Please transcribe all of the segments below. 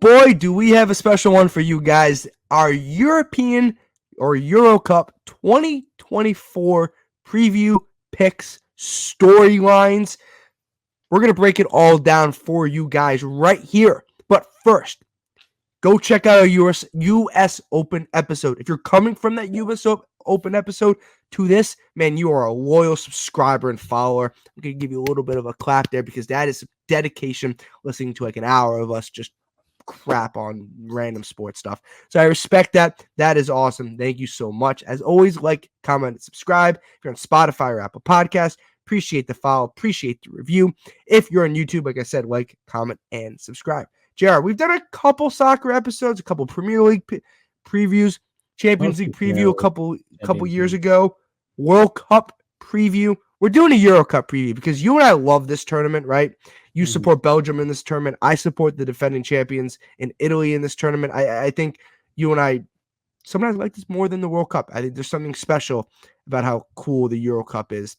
boy, do we have a special one for you guys. Our European or Euro Cup 2024 preview picks, storylines. We're going to break it all down for you guys right here. But first, go check out our US Open episode. If you're coming from that US Open episode to this, man, you are a loyal subscriber and follower. I'm going to give you a little bit of a clap there because that is dedication, listening to like an hour of us just crap on random sports stuff. So I respect that. That is awesome. Thank you so much. As always, like, comment, and subscribe. If you're on Spotify or Apple Podcasts, appreciate the follow, appreciate the review. If you're on YouTube, like I said, like, comment, and subscribe. JR, we've done a couple soccer episodes, a couple Premier League previews, Champions League preview a couple years ago, World Cup preview. We're doing a Euro Cup preview because you and I love this tournament, right? You support Belgium in this tournament. I support the defending champions in Italy in this tournament. I think you and I sometimes like this more than the World Cup. I think there's something special about how cool the Euro Cup is.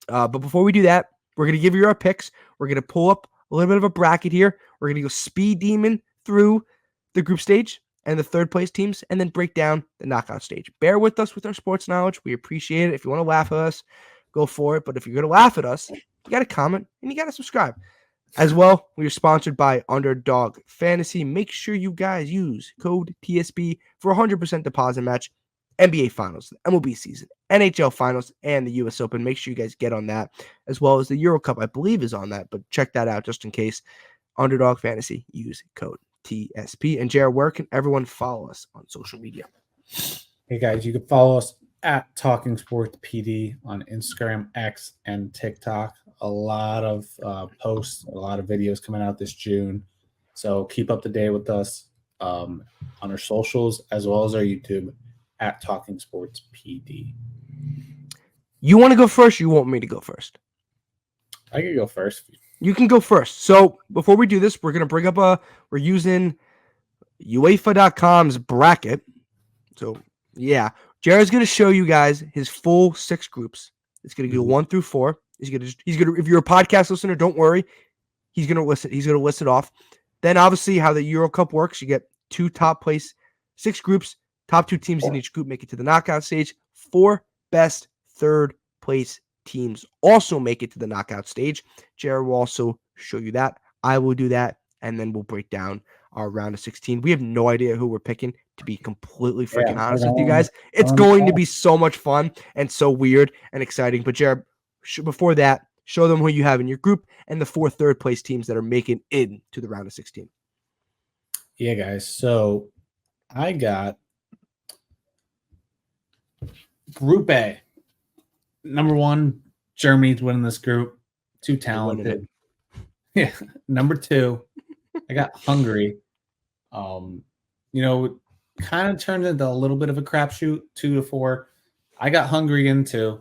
But before we do that, we're going to give you our picks. We're going to pull up a little bit of a bracket here. We're going to go speed demon through the group stage and the third place teams, and then break down the knockout stage. Bear with us with our sports knowledge. We appreciate it. If you want to laugh at us, go for it. But if you're going to laugh at us, you got to comment and you got to subscribe. As well, we are sponsored by Underdog Fantasy. Make sure you guys use code TSB for 100% deposit match. NBA Finals, the MLB season, NHL Finals, and the US Open. Make sure you guys get on that, as well as the Euro Cup, I believe, is on that. But check that out just in case. Underdog Fantasy, use code TSP. And Jared, where can everyone follow us on social media? Hey guys, you can follow us at Talking Sports PD on Instagram, X, and TikTok. A lot of posts, a lot of videos coming out this June. So keep up to date with us on our socials as well as our YouTube at Talking Sports PD. You want to go first or you want me to go first? I can go first. You can go first. So before we do this, we're going to bring up we're using UEFA.com's bracket. So yeah, Jared's going to show you guys his full 6 groups. It's going to go 1 through 4. He's gonna if you're a podcast listener, don't worry. He's gonna list it off. Then obviously how the Euro Cup works, you get 2 top place, 6 groups, top 2 teams in each group make it to the knockout stage. 4 best third place teams also make it to the knockout stage. Jared will also show you that. I will do that, and then we'll break down our round of 16. We have no idea who we're picking, to be completely freaking honest with you guys. It's going to be so much fun and so weird and exciting. But Jared, before that, show them who you have in your group and the 4 third place teams that are making it to the round of 16. Yeah, guys. So I got Group A. Number 1, Germany's winning this group. Too talented. Yeah. Number 2, I got Hungary. Kind of turned into a little bit of a crapshoot, 2 to 4. I got Hungary in 2.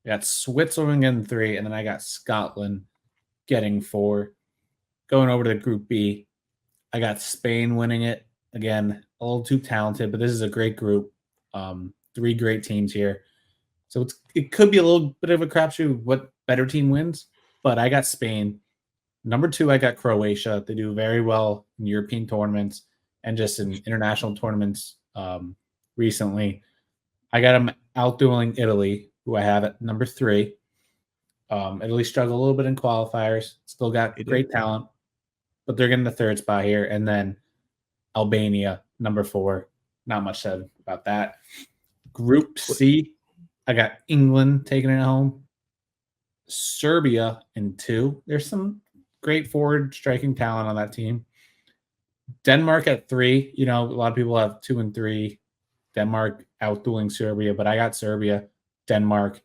I got Switzerland in 3, and then I got Scotland getting 4. Going over to Group B, I got Spain winning it. Again, a little too talented, but this is a great group. 3 great teams here. So it could be a little bit of a crapshoot what better team wins, but I got Spain. Number 2, I got Croatia. They do very well in European tournaments and just in international tournaments recently. I got them outdueling Italy, who I have at number 3. Italy struggled a little bit in qualifiers. Still got great talent, but they're getting the 3rd spot here. And then Albania, number 4. Not much said about that. Group C, I got England taking it home. Serbia in 2. There's some great forward striking talent on that team. Denmark at 3. A lot of people have 2 and 3. Denmark outdueling Serbia, but I got Serbia, Denmark,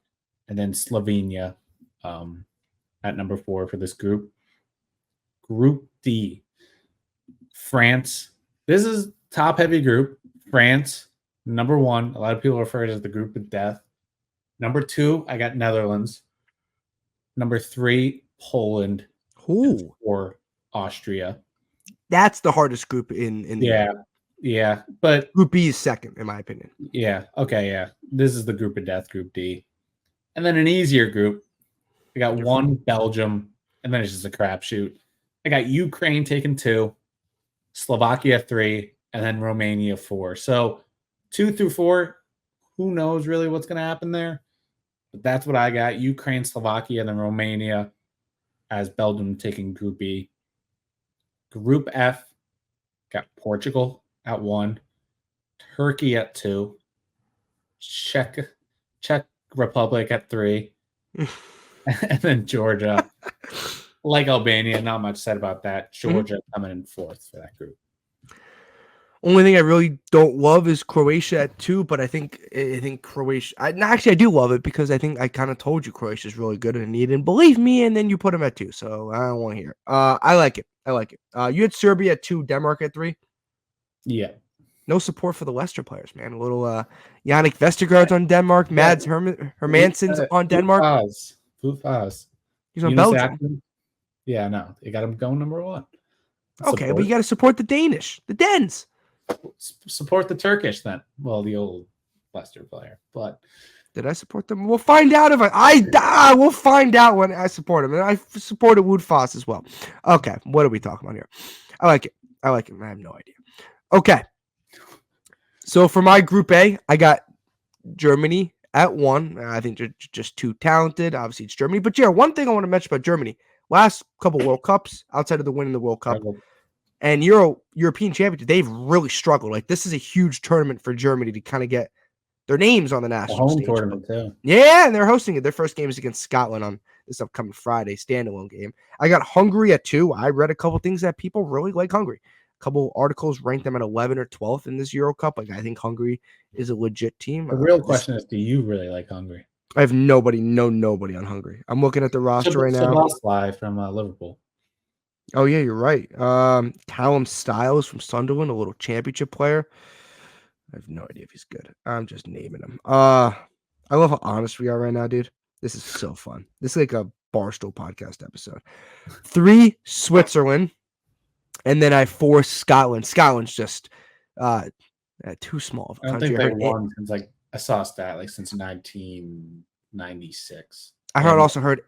and then Slovenia at number 4 for this group. Group D, France. This is top-heavy group. France, number 1. A lot of people refer to it as the group of death. Number 2, I got Netherlands. Number 3, Poland. Ooh. 4, Austria. That's the hardest group in Yeah, but Group B is second, in my opinion. Yeah, okay, yeah. This is the group of death, Group D. And then an easier group. I got 1, Belgium, and then it's just a crapshoot. I got Ukraine taking 2. Slovakia 3, and then Romania 4. So 2 through 4, who knows really what's going to happen there? But that's what I got. Ukraine, Slovakia, and then Romania as Belgium taking Group E. Group F got Portugal at 1, Turkey at 2, Czech Republic at 3, and then Georgia. Like Albania, not much said about that. Georgia coming in 4th for that group. Only thing I really don't love is Croatia at 2, but I think Croatia. Actually, I do love it because I think I kind of told you Croatia is really good and you didn't believe me, and then you put them at 2. So I don't want to hear it. I like it. You had Serbia at 2, Denmark at 3. Yeah. No support for the Leicester players, man. A little Yannick Vestergaard's on Denmark. Mads Hermansen's on Denmark. Fufas. He's on Belgium. Yeah, no. They got him going number 1. Okay, but you got to support the Danish, the Dens. Support the Turkish then. Well, the old Leicester player, but did I support them? We'll find out if we'll find out when I support him. And I supported Wood Foss as well. Okay, what are we talking about here? I like it. I have no idea. Okay. So for my Group A, I got Germany at 1. I think they're just too talented. Obviously, it's Germany. But yeah, one thing I want to mention about Germany. Last couple World Cups, outside of the win in the World Cup, and European Championship, they've really struggled. Like, this is a huge tournament for Germany to kind of get their names on the national stage. Tournament too. Yeah, and they're hosting it. Their first game is against Scotland on this upcoming Friday, standalone game. I got Hungary at 2. I read a couple things that people really like Hungary. A couple articles ranked them at 11 or 12th in this Euro Cup. Like, I think Hungary is a legit team. The real question is, do you really like Hungary? I have nobody on Hungary. I'm looking at the roster right now. Szoboszlai from Liverpool. Oh, yeah, you're right. Callum Styles from Sunderland, a little championship player. I have no idea if he's good. I'm just naming him. I love how honest we are right now, dude. This is so fun. This is like a Barstool podcast episode. 3, Switzerland. And then I have 4, Scotland. Scotland's just too small of a country. I don't think they won since, like, I saw a stat, like, since 1996. I heard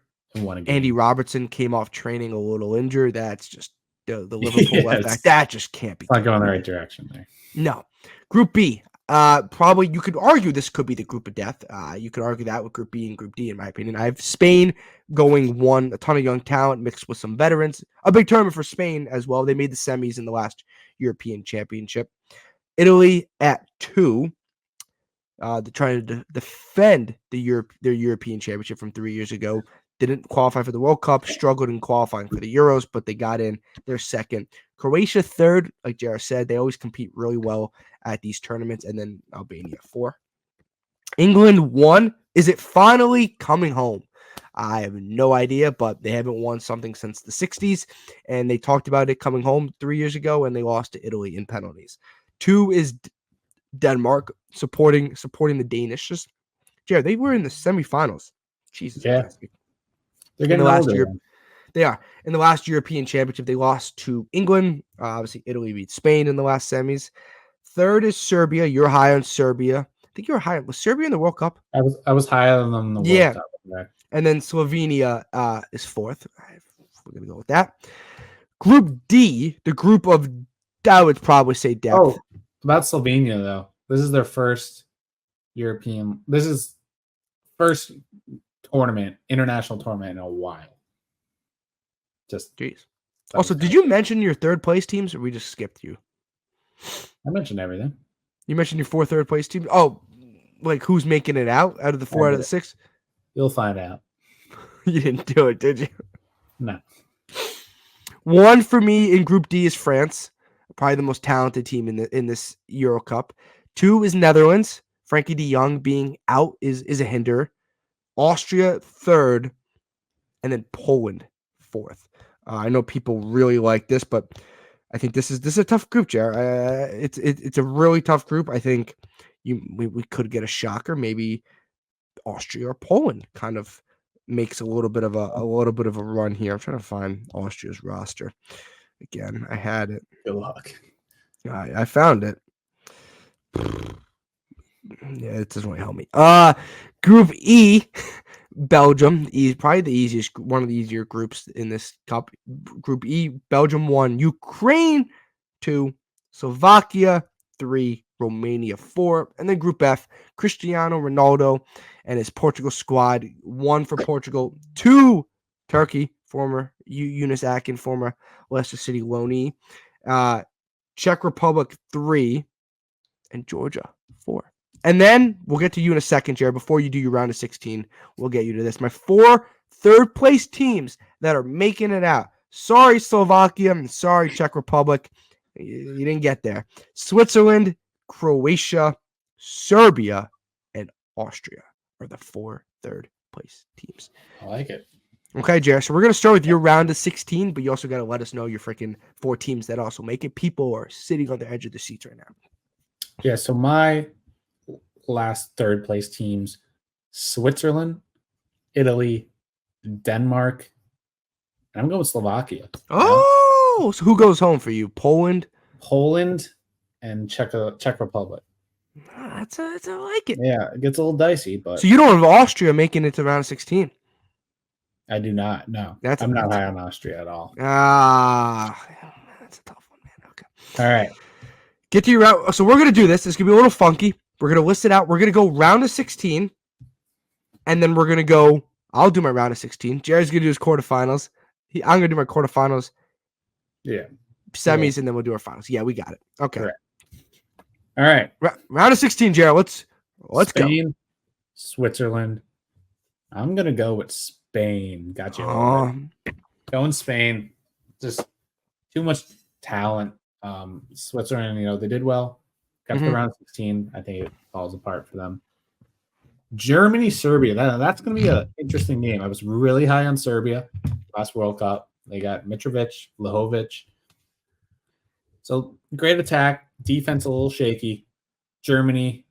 Andy Robertson came off training a little injured. That's just the Liverpool left back. That just can't be. It's not going the right direction there. No. Group B. Probably you could argue this could be the group of death. You could argue that with Group B and Group D, in my opinion. I have Spain going 1, a ton of young talent mixed with some veterans. A big tournament for Spain as well. They made the semis in the last European Championship. Italy at 2. They're trying to defend their European Championship from 3 years ago. Didn't qualify for the World Cup, struggled in qualifying for the Euros, but they got in. They're 2nd. Croatia 3rd, like JR said. They always compete really well at these tournaments. And then Albania 4. England 1. Is it finally coming home? I have no idea, but they haven't won something since the 60s. And they talked about it coming home 3 years ago, and they lost to Italy in penalties. 2 is Denmark, supporting the Danish. Jared, they were in the semifinals. Jesus. Yeah. They're getting older. They are. In the last European Championship, they lost to England. Obviously, Italy beat Spain in the last semis. 3rd is Serbia. You're high on Serbia. I think you were high. Was Serbia in the World Cup? I was higher than them in the World Cup. Yeah. And then Slovenia is 4th. We're going to go with that. Group D, the group of, I would probably say depth. Oh, about Slovenia, though. This is their first European. This is first international tournament in a while. Just jeez. Also, did you mention your 3rd place teams, or we just skipped you? I mentioned everything. You mentioned your 4 third place teams. Oh, like who's making it out of the 4 out of the 6? You'll find out. You didn't do it, did you? No. 1 for me in Group D is France, probably the most talented team in this Euro Cup. 2 is Netherlands. Frankie de Jong being out is a hinder. Austria 3rd, and then Poland 4th. I know people really like this, but I think this is a tough group, Jared. It's a really tough group. I think we could get a shocker. Maybe Austria or Poland kind of makes a little bit of a run here. I'm trying to find Austria's roster again. I had it. Good luck. I found it. Yeah, it doesn't really help me. Group E, Belgium, probably the easiest, one of the easier groups in this cup. Group E, Belgium 1, Ukraine 2, Slovakia 3, Romania 4, and then Group F, Cristiano Ronaldo and his Portugal squad, 1 for Portugal, 2 Turkey, former Yunus Akin, former Leicester City loanee, Czech Republic 3, and Georgia 4. And then we'll get to you in a second, Jared. Before you do your round of 16, we'll get you to this. My 4 third-place teams that are making it out. Sorry, Slovakia, and sorry, Czech Republic. You didn't get there. Switzerland, Croatia, Serbia, and Austria are the 4 third-place teams. I like it. Okay, Jared. So we're going to start with your round of 16, but you also got to let us know your freaking 4 teams that also make it. People are sitting on the edge of the seats right now. Yeah, so my last third-place teams, Switzerland, Italy, Denmark, and I'm going with Slovakia. Oh, so who goes home for you? Poland, and Czech Republic. That's I like it. Yeah, it gets a little dicey, but so you don't have Austria making it to round of 16. I do not. No, I'm not high on Austria at all. That's a tough one, man. Okay. All right. Get to your round. So we're gonna do this. It's gonna be a little funky. We're gonna list it out. We're gonna go round of 16, and then we're gonna go. I'll do my round of 16. Jared's gonna do his quarterfinals. I'm gonna do my quarterfinals. Yeah. Semis, and then we'll do our finals. Yeah, we got it. Okay. Correct. All right. Round of 16, Jared. Let's Spain, go. Switzerland. I'm gonna go with Spain. Got you. Going Spain. Just too much talent. Switzerland, they did well. Got to the round of 16. I think it falls apart for them. Germany, Serbia. That's going to be an interesting game. I was really high on Serbia last World Cup. They got Mitrovic, Vlahovic. So great attack. Defense a little shaky. Germany,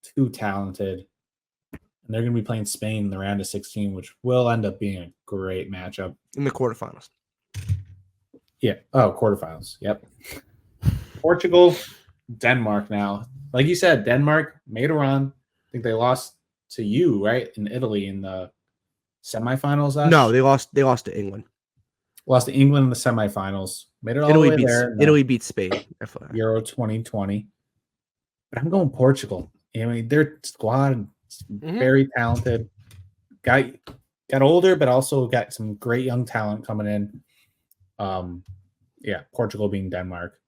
too talented. And they're going to be playing Spain in the round of 16, which will end up being a great matchup. In the quarterfinals. Yeah. Oh, quarterfinals. Yep. Portugal, Denmark now. Like you said, Denmark made a run. I think they lost to you, right? In Italy in the semifinals. No, they lost to England. Lost to England in the semifinals. Made it all the way there. Italy beat Spain. Euro 2020. But I'm going Portugal. I mean, their squad is very talented. Got older, but also got some great young talent coming in. Portugal being Denmark.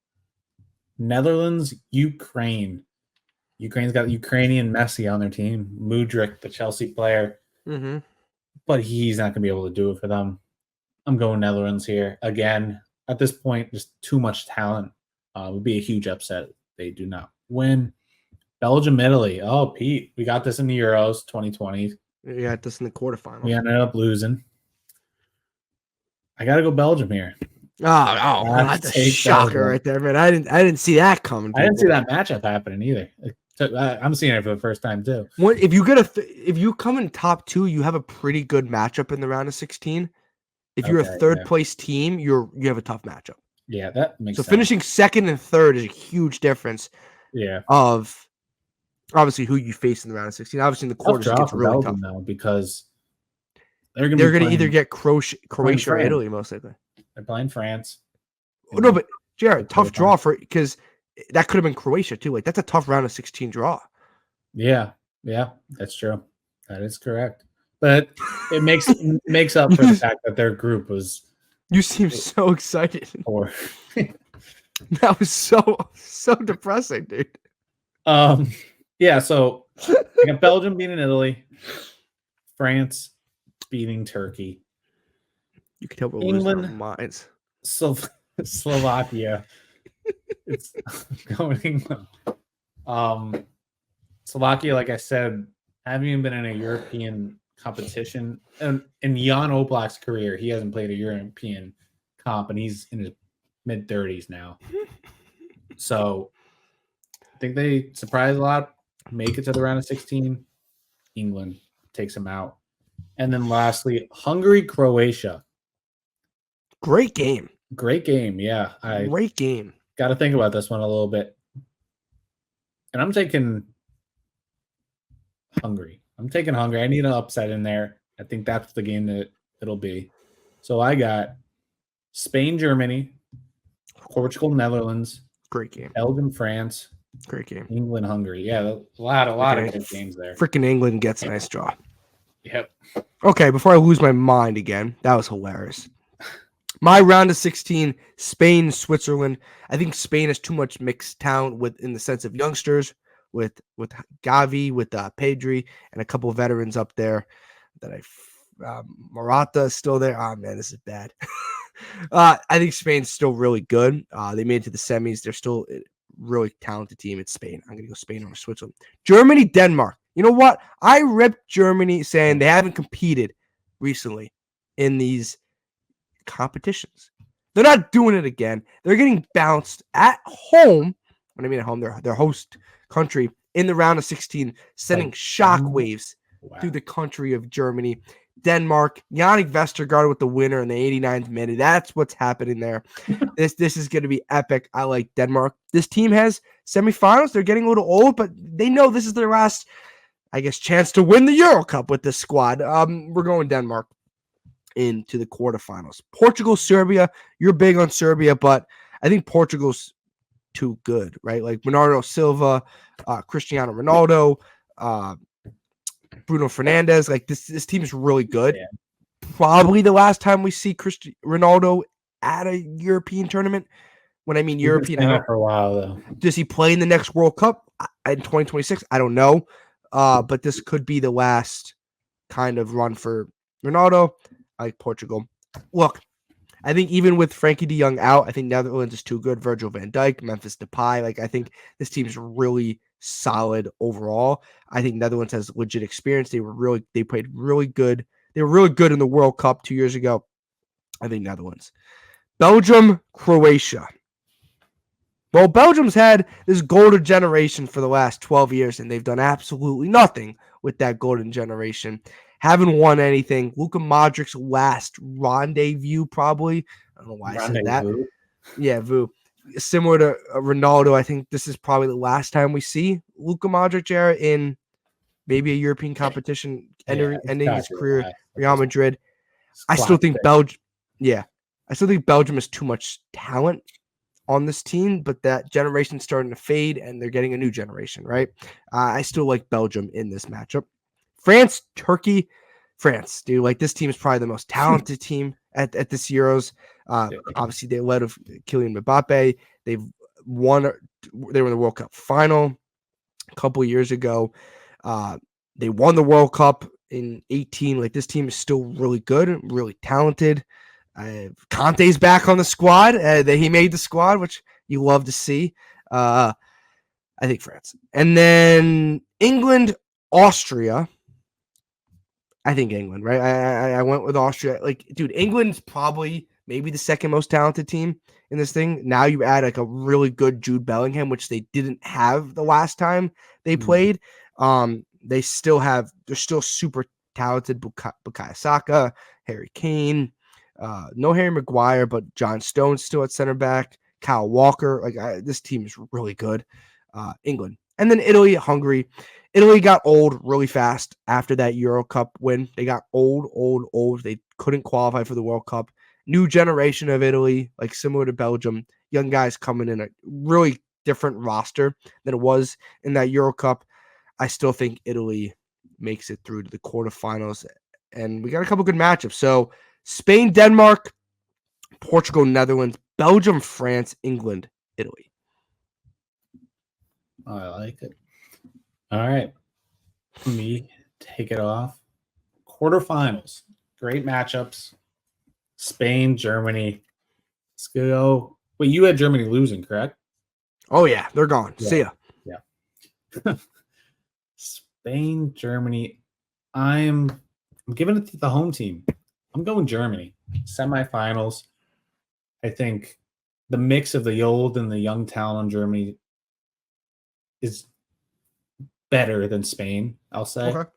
Netherlands, Ukraine. Ukraine's got Ukrainian Messi on their team. Mudryk, the Chelsea player. But he's not going to be able to do it for them. I'm going Netherlands here. Again, at this point, just too much talent. Would be a huge upset if they do not win. Belgium, Italy. Oh, Pete, we got this in the Euros 2020. We got this in the quarterfinals. We ended up losing. I got to go Belgium here. Oh, that's a shocker right there, man. I didn't see that coming. I didn't see that matchup happening either. I'm seeing it for the first time too. If you come in top 2, you have a pretty good matchup in the round of 16. If you're a third place team, you have a tough matchup. Yeah, that makes sense. So finishing second and third is a huge difference. Yeah. Of obviously who you face in the round of 16. Obviously in the quarters it gets really tough now because they're going to either get Croatia or Italy most likely. They're playing France. No, but Jared, tough draw because that could have been Croatia too. Like that's a tough round of 16 draw. Yeah, that's true. That is correct. But it makes up for the fact that their group was. You seem so excited. Or that was so depressing, dude. Yeah. So I got Belgium beating Italy, France beating Turkey. You can tell we're losing our minds. Slovakia. It's going England. Slovakia, like I said, haven't even been in a European competition. And in Jan Oblak's career, he hasn't played a European comp, and he's in his mid-30s now. So I think they surprise a lot, make it to the round of 16. England takes them out. And then lastly, Hungary, Croatia. Great game. Yeah. Great game. Got to think about this one a little bit. And I'm taking Hungary. I need an upset in there. I think that's the game that it'll be. So I got Spain, Germany, Portugal, Netherlands, Great game. Belgium, France, Great game. England, Hungary. Yeah, a lot of good games there. Freaking England gets a nice draw. Yep. Okay, before I lose my mind again, that was hilarious. My round of 16, Spain, Switzerland. I think Spain has too much mixed talent in the sense of youngsters, with Gavi, with Pedri, and a couple of veterans up there. Morata is still there. Oh man, this is bad. I think Spain's still really good. They made it to the semis. They're still a really talented team. It's Spain. I'm gonna go Spain over Switzerland. Germany, Denmark. You know what? I ripped Germany saying they haven't competed recently in these competitions. They're not doing it again. They're getting bounced at home. When I mean at home, their host country in the round of 16, sending shockwaves through the country of Germany. Denmark, Yannick Vestergaard with the winner in the 89th minute. That's what's happening there. This is going to be epic. I like Denmark. This team has semifinals. They're getting a little old, but they know this is their last, I guess, chance to win the Euro Cup with this squad. We're going Denmark into the quarterfinals. Portugal, Serbia. You're big on Serbia, but I think Portugal's too good, right? Like Bernardo Silva, Cristiano Ronaldo, Bruno Fernandes. Like this team is really good. Yeah. Probably the last time we see Ronaldo at a European tournament. When I mean European, for a while though. Does he play in the next World Cup in 2026? I don't know, but this could be the last kind of run for Ronaldo. I like Portugal. Look, I think even with Frankie de Jong out, I think Netherlands is too good. Virgil van Dijk, Memphis Depay. Like I think this team's really solid overall. I think Netherlands has legit experience. They played really good. They were really good in the World Cup 2 years ago. I think Netherlands. Belgium, Croatia. Well, Belgium's had this golden generation for the last 12 years, and they've done absolutely nothing with that golden generation. Haven't won anything. Luka Modric's last rendezvous, probably. I don't know why I said that. Yeah, Vu. Similar to Ronaldo, I think this is probably the last time we see Luka Modric era in maybe a European competition, ending his career. Real Madrid. I still think Belgium. Yeah, I still think Belgium has too much talent on this team, but that generation's starting to fade, and they're getting a new generation, right? I still like Belgium in this matchup. France, Turkey, France, dude. Like this team is probably the most talented team at this Euros. Obviously, they led with Kylian Mbappe. They were in the World Cup final a couple of years ago. They won the World Cup in 2018. Like this team is still really good, really talented. Conte's back on the squad. He made the squad, which you love to see. I think France. And then England, Austria. I think England, right? I went with Austria. Like, dude, England's probably maybe the second most talented team in this thing. Now you add like a really good Jude Bellingham, which they didn't have the last time they played. They're still super talented. Bukayo Saka, Harry Kane, no Harry Maguire, but John Stone's still at center back. Kyle Walker. Like this team is really good. England. And then Italy, Hungary. Italy got old really fast after that Euro Cup win. They got old. They couldn't qualify for the World Cup. New generation of Italy, like similar to Belgium. Young guys coming in a really different roster than it was in that Euro Cup. I still think Italy makes it through to the quarterfinals. And we got a couple good matchups. So Spain, Denmark, Portugal, Netherlands, Belgium, France, England, Italy. I like it. All right. Let me take it off. Quarterfinals. Great matchups. Spain, Germany. Let's go. Wait, you had Germany losing, correct? Oh, yeah. They're gone. Yeah. See ya. Yeah. Spain, Germany. I'm giving it to the home team. I'm going Germany. Semifinals. I think the mix of the old and the young talent in Germany is better than Spain, I'll say. Okay.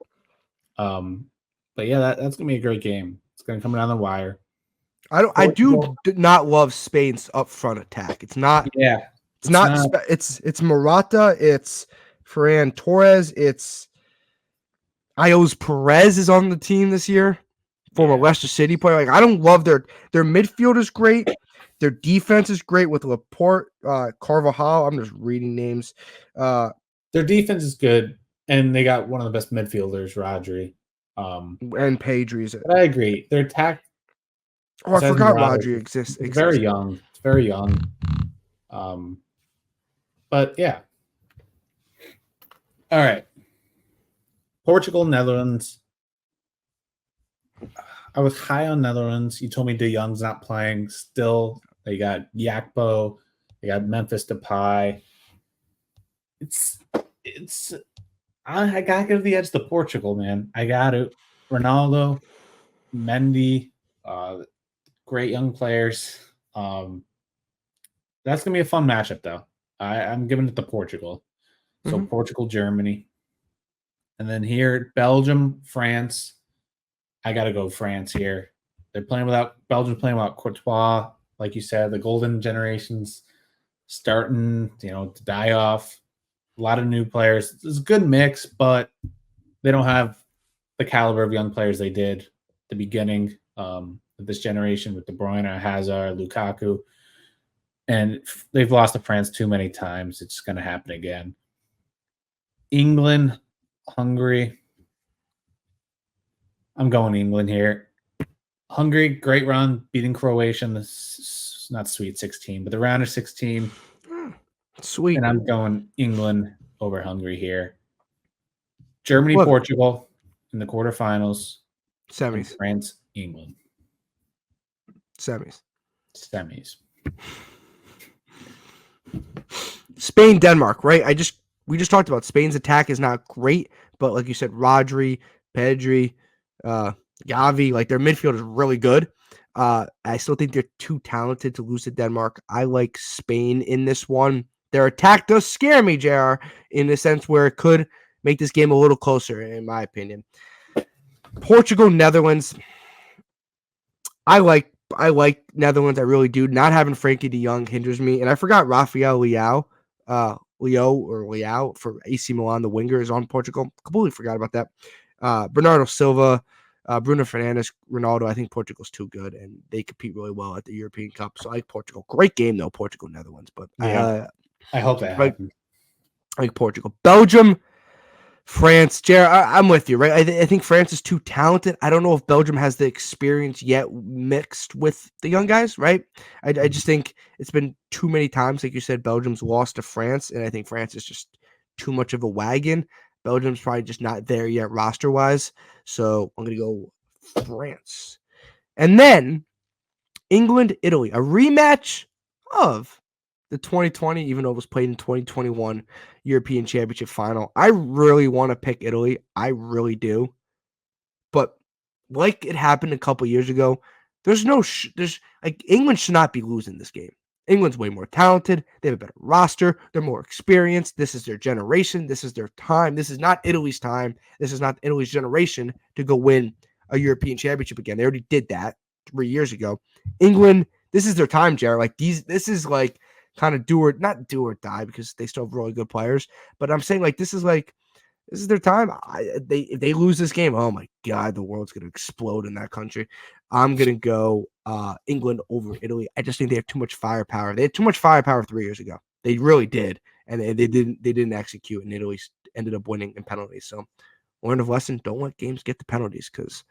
But yeah, that's gonna be a great game. It's gonna come down the wire. I do not love Spain's upfront attack. It's not. Yeah. It's not. It's Morata. It's Ferran Torres. It's Ios Perez is on the team this year. Former Leicester City player. Like I don't love their midfield is great. Their defense is great with Laporte, Carvajal. I'm just reading names. Their defense is good, and they got one of the best midfielders, Rodri. And Pedri's. But I agree. Their attack. Oh, I forgot Rodri exists. It's very young. It's very young. But yeah. All right. Portugal, Netherlands. I was high on Netherlands. You told me De Jong's not playing. Still, they got Yakpo. They got Memphis Depay. I gotta give the edge to Portugal, man. I got it. Ronaldo, Mendy, great young players. That's gonna be a fun matchup, though. I'm giving it to Portugal. So Portugal, Germany, and then here Belgium, France. I gotta go France here. Belgium's playing without Courtois, like you said. The golden generation's starting, to die off. A lot of new players. It's a good mix, but they don't have the caliber of young players they did at the beginning of this generation with De Bruyne, Hazard, Lukaku. And they've lost to France too many times. It's going to happen again. England, Hungary. I'm going England here. Hungary, great run, beating Croatia in not Sweet 16, but the round of 16. Sweet. And I'm going England over Hungary here. Germany, Portugal in the quarterfinals. Semis. France, England. Semis. Spain, Denmark, right? We just talked about Spain's attack is not great, but like you said, Rodri, Pedri, Gavi, like their midfield is really good. I still think they're too talented to lose to Denmark. I like Spain in this one. Their attack does scare me, JR, in the sense where it could make this game a little closer, in my opinion. Portugal, Netherlands. I like Netherlands. I really do. Not having Frankie de Jong hinders me. And I forgot Rafael Leao for AC Milan, the winger, is on Portugal. Completely forgot about that. Bernardo Silva, Bruno Fernandes, Ronaldo. I think Portugal's too good, and they compete really well at the European Cup. So I like Portugal. Great game, though, Portugal, Netherlands. But I hope that happens. I like Portugal. Belgium, France. Jared, I'm with you, right? I think France is too talented. I don't know if Belgium has the experience yet mixed with the young guys, right? I just think it's been too many times, like you said, Belgium's lost to France, and I think France is just too much of a wagon. Belgium's probably just not there yet roster-wise, so I'm going to go France. And then England, Italy, a rematch of the 2020, even though it was played in 2021 European Championship final. I really want to pick Italy. I really do. But like it happened a couple years ago, England should not be losing this game. England's way more talented. They have a better roster. They're more experienced. This is their generation. This is their time. This is not Italy's time. This is not Italy's generation to go win a European Championship again. They already did that 3 years ago. England, this is their time, Jared. This is like kind of not do or die, because they still have really good players. But I'm saying this is their time. If they lose this game, oh my God, the world's gonna explode in that country. I'm gonna go England over Italy. I just think they have too much firepower. They had too much firepower 3 years ago. They really did, and they didn't execute. And Italy ended up winning in penalties. So, learn of lesson: don't let games get to penalties, because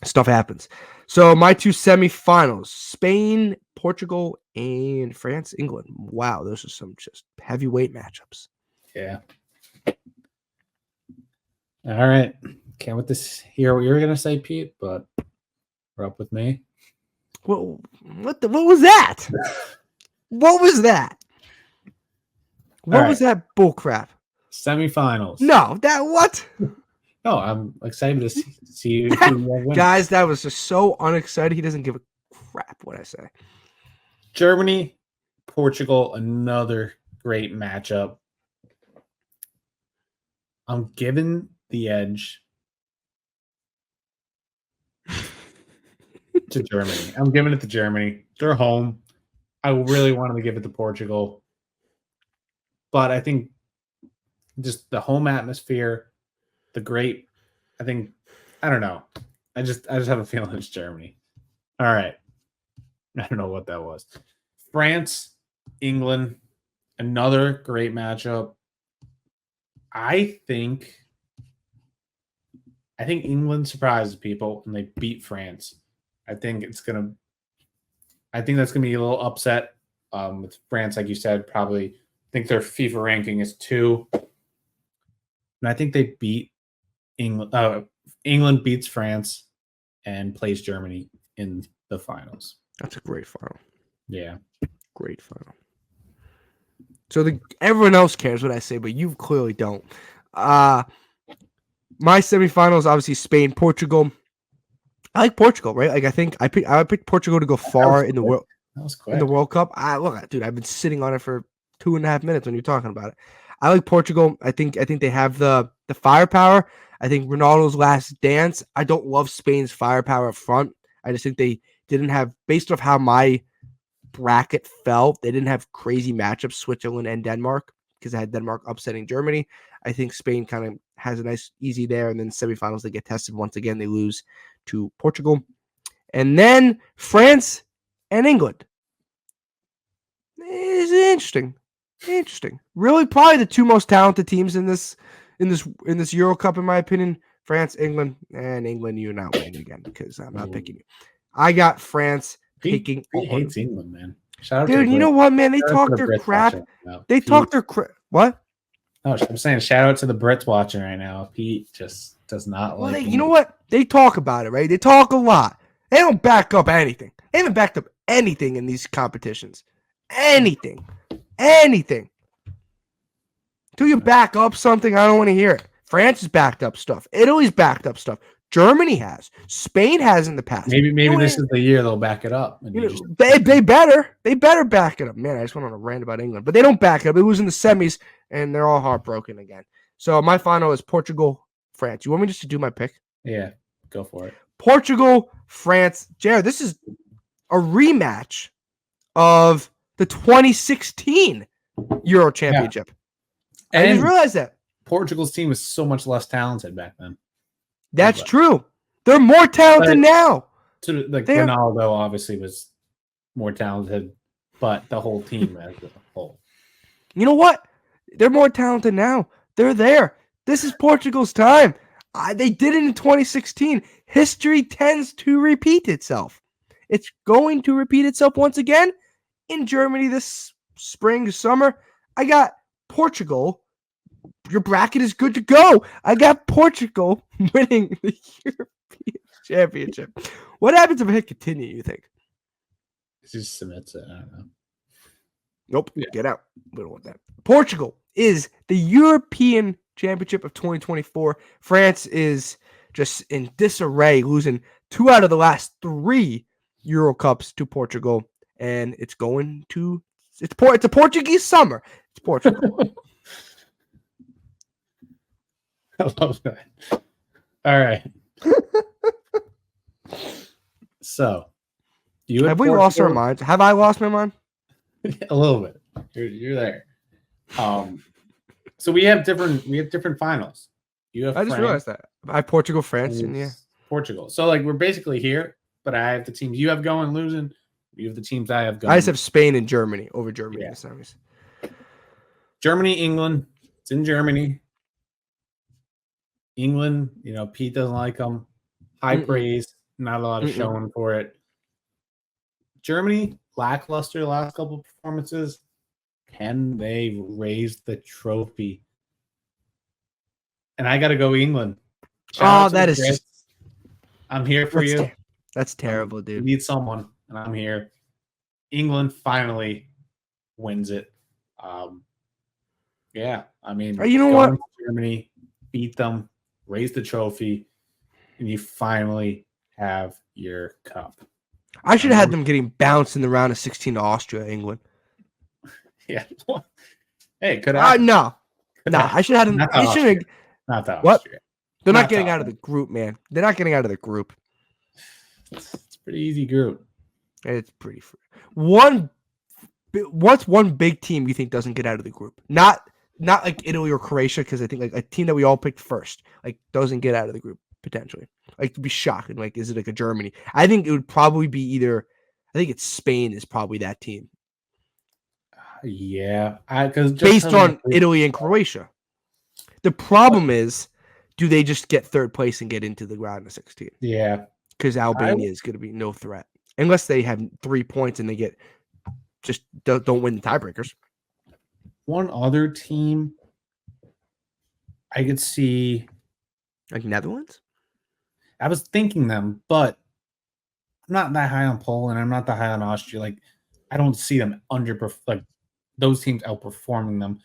stuff happens. So my two semifinals: Spain, Portugal, and France, England. Wow, those are some just heavyweight matchups. Yeah. All right. Can't wait to hear what you're gonna say, Pete, but we're up with me. Well, what was that? What was that? What was that bullcrap? Semifinals. No, that what? No, I'm excited to see who wins. Guys, that was just so unexcited. He doesn't give a crap what I say. Germany, Portugal, another great matchup. I'm giving the edge to Germany. I'm giving it to Germany. They're home. I really wanted to give it to Portugal, but I think just the home atmosphere, I don't know. I just have a feeling it's Germany. All right. I don't know what that was. France, England, another great matchup. I think England surprises people and they beat France. I think that's gonna be a little upset with France, like you said. Probably, I think their FIFA ranking is 2, and I think they beat England. England beats France and plays Germany in the finals. That's a great final. Yeah, great final. So everyone else cares what I say, but you clearly don't. My semifinals, obviously Spain, Portugal. I like Portugal, right? Like I picked Portugal to go far in the world. That was quick. In the World Cup. Dude, I've been sitting on it for 2.5 minutes when you're talking about it. I like Portugal. I think they have the firepower. I think Ronaldo's last dance. I don't love Spain's firepower up front. I just think they didn't have, based off how my bracket fell, they didn't have crazy matchups, Switzerland and Denmark, because I had Denmark upsetting Germany. I think Spain kind of has a nice easy there, and then semifinals they get tested once again. They lose to Portugal, and then France and England. It's interesting. Really, probably the two most talented teams in this Euro Cup, in my opinion. France, England, and England. You're not winning again because I'm not picking you. I got France picking. He hates England, man. Shout out dude, to you know what, man? They talk the their Brits crap. They Pete, talk their crap. What? No, I'm saying shout out to the Brits watching right now. Pete just does not like. You know what? They talk about it, right? They talk a lot. They don't back up anything. They haven't backed up anything in these competitions. Anything. Until you back up something, I don't want to hear it. France has backed up stuff. Italy's backed up stuff. Germany has. Spain has in the past. Maybe this is the year they'll back it up. They better back it up. Man, I just went on a rant about England, but they don't back it up. It was in the semis, and they're all heartbroken again. So my final is Portugal, France. You want me just to do my pick? Yeah, go for it. Portugal, France. Jared, this is a rematch of the 2016 Euro Championship. Yeah. I didn't realize that. Portugal's team was so much less talented back then. That's true. They're more talented now. Ronaldo obviously was more talented, but the whole team as a whole. You know what? They're more talented now. They're there. This is Portugal's time. They did it in 2016. History tends to repeat itself. It's going to repeat itself once again in Germany this spring, summer. I got Portugal. Your bracket is good to go. I got Portugal winning the European Championship. What happens if I hit continue, you think? It just submits it. I don't know. Nope. Yeah. Get out. We don't want that. Portugal is the European Championship of 2024. France is just in disarray, losing 2 out of the last 3 Euro Cups to Portugal. And it's a Portuguese summer. It's Portugal. I love that. All right. So, have we lost our minds? Have I lost my mind? A little bit. You're there. So we have different finals. You have. I just realized that. I have Portugal, France, and yeah, Portugal. So we're basically here, but I have the teams you have going losing. You have the teams I have going. I just have Spain and Germany over Germany. Yeah. Germany, England. It's in Germany. England, Pete doesn't like them. High praise, not a lot of showing for it. Germany, lackluster the last couple of performances. Can they raise the trophy? And I got to go England. That is just... I'm here for you. That's terrible, dude. You need someone, and I'm here. England finally wins it. Yeah, I mean, you know what? Germany beat them. Raise the trophy, and you finally have your cup. I should have had them getting bounced in the round of 16 to Austria, England. Yeah. Hey, could I? No. I should have them. Not that. What? They're not getting out of the group, man. They're not getting out of the group. It's a pretty easy group. It's pretty free. What's one big team you think doesn't get out of the group? Not like Italy or Croatia, because I think like a team that we all picked first, like doesn't get out of the group potentially. Like to be shocking. Like, is it like a Germany? I think it would probably be either I think it's Spain is probably that team. Yeah, because Based on Italy and Croatia. The problem is, do they just get third place and get into the round of 16? Yeah, Because Albania is going to be no threat. Unless they have 3 points and they get just don't win the tiebreakers. one other team I could see. Like Netherlands? I was thinking them, but I'm not that high on Poland. I'm not that high on Austria. Like, I don't see them like those teams outperforming them.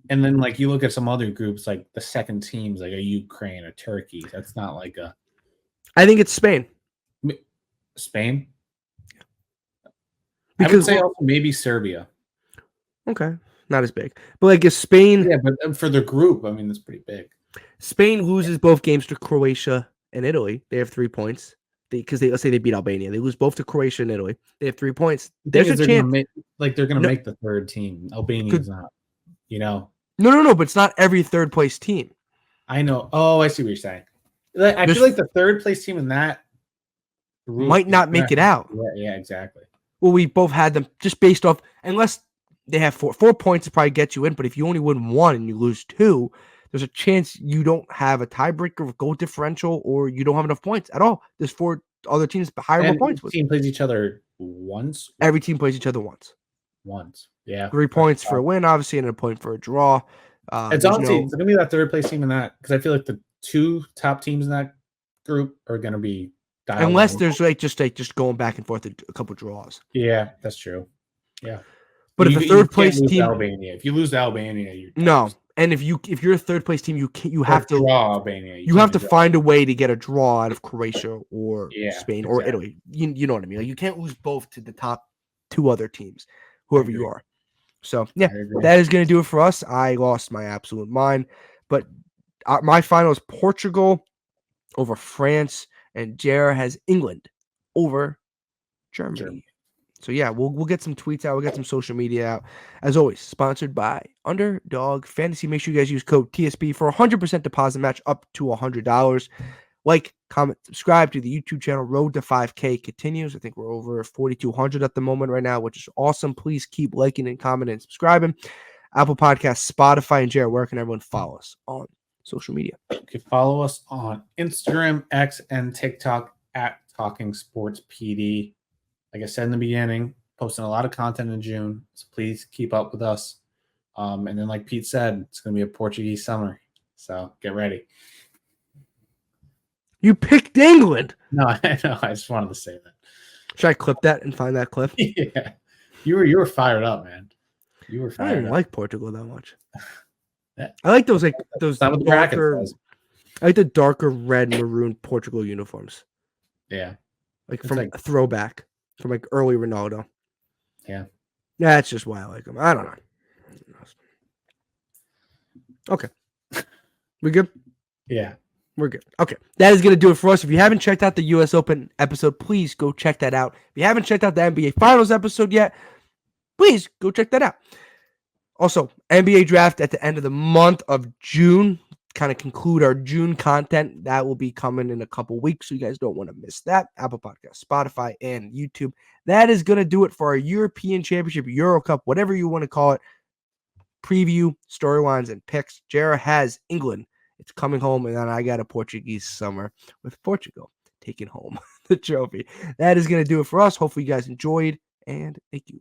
And then, like, you look at some other groups, like the second teams, like a Ukraine or Turkey. That's not like a. I think it's Spain. Spain? Because, I would say also maybe Serbia. Okay. Not as big. But, like, if Spain. Yeah, but for the group, I mean, that's pretty big. Spain loses both games to Croatia and Italy. They have 3 points. Because let's say they beat Albania. They lose both to Croatia and Italy. They have 3 points. There's a chance. They're going to make the third team. Albania's not, No, but it's not every third place team. I know. Oh, I see what you're saying. I feel like the third place team in that group might not make it out. Yeah, exactly. Well, we both had them just based off, unless they have 4 points to probably get you in, but if you only win 1 and you lose 2, there's a chance you don't have a tiebreaker of goal differential or you don't have enough points at all. There's 4 other teams higher more points. Each team plays each other once? Every team plays each other once. Yeah. 3 points for a win, obviously, and a point for a draw. It's honestly it's going to be that third place team in that, because I feel like the 2 top teams in that group are going to be dialed unless in. There's just going back and forth a couple draws. Yeah, that's true. Yeah. But if the third place team, Albania, if you lose to Albania, you're no. And if you're a third place team, you have to draw Albania. You have to find a way to get a draw out of Croatia or Spain or Italy. You know what I mean? Like, you can't lose both to the top 2 other teams, whoever you are. So yeah, that is going to do it for us. I lost my absolute mind, but my final is Portugal over France, and Jer has England over Germany. So yeah, we'll get some tweets out. We'll get some social media out. As always, sponsored by Underdog Fantasy. Make sure you guys use code TSP for 100% deposit match up to $100. Like, comment, subscribe to the YouTube channel. Road to 5K continues. I think we're over 4,200 at the moment right now, which is awesome. Please keep liking and commenting and subscribing. Apple Podcasts, Spotify, and Jared, where can everyone follow us on social media? You can follow us on Instagram, X, and TikTok at Talking Sports PD. Like I said in the beginning, posting a lot of content in June, so please keep up with us. And then, like Pete said, it's going to be a Portuguese summer, so get ready. You picked England. No, I know. I just wanted to say that. Should I clip that and find that clip? Yeah, you were fired up, man. You were fired. I didn't like Portugal that much. I like those darker. I like the darker red maroon Portugal uniforms. Yeah, like from a throwback from like early Ronaldo. Yeah, that's just why I like them. I don't know. Okay, we good? Yeah. We're good. Okay. That is going to do it for us. If you haven't checked out the U.S. Open episode, please go check that out. If you haven't checked out the NBA Finals episode yet, please go check that out. Also, NBA draft at the end of the month of June. Kind of conclude our June content. That will be coming in a couple weeks, so you guys don't want to miss that. Apple Podcasts, Spotify, and YouTube. That is going to do it for our European Championship, Euro Cup, whatever you want to call it. Preview, storylines, and picks. Jara has England. It's coming home, and then I got a Portuguese summer with Portugal taking home the trophy. That is going to do it for us. Hopefully you guys enjoyed, and thank you.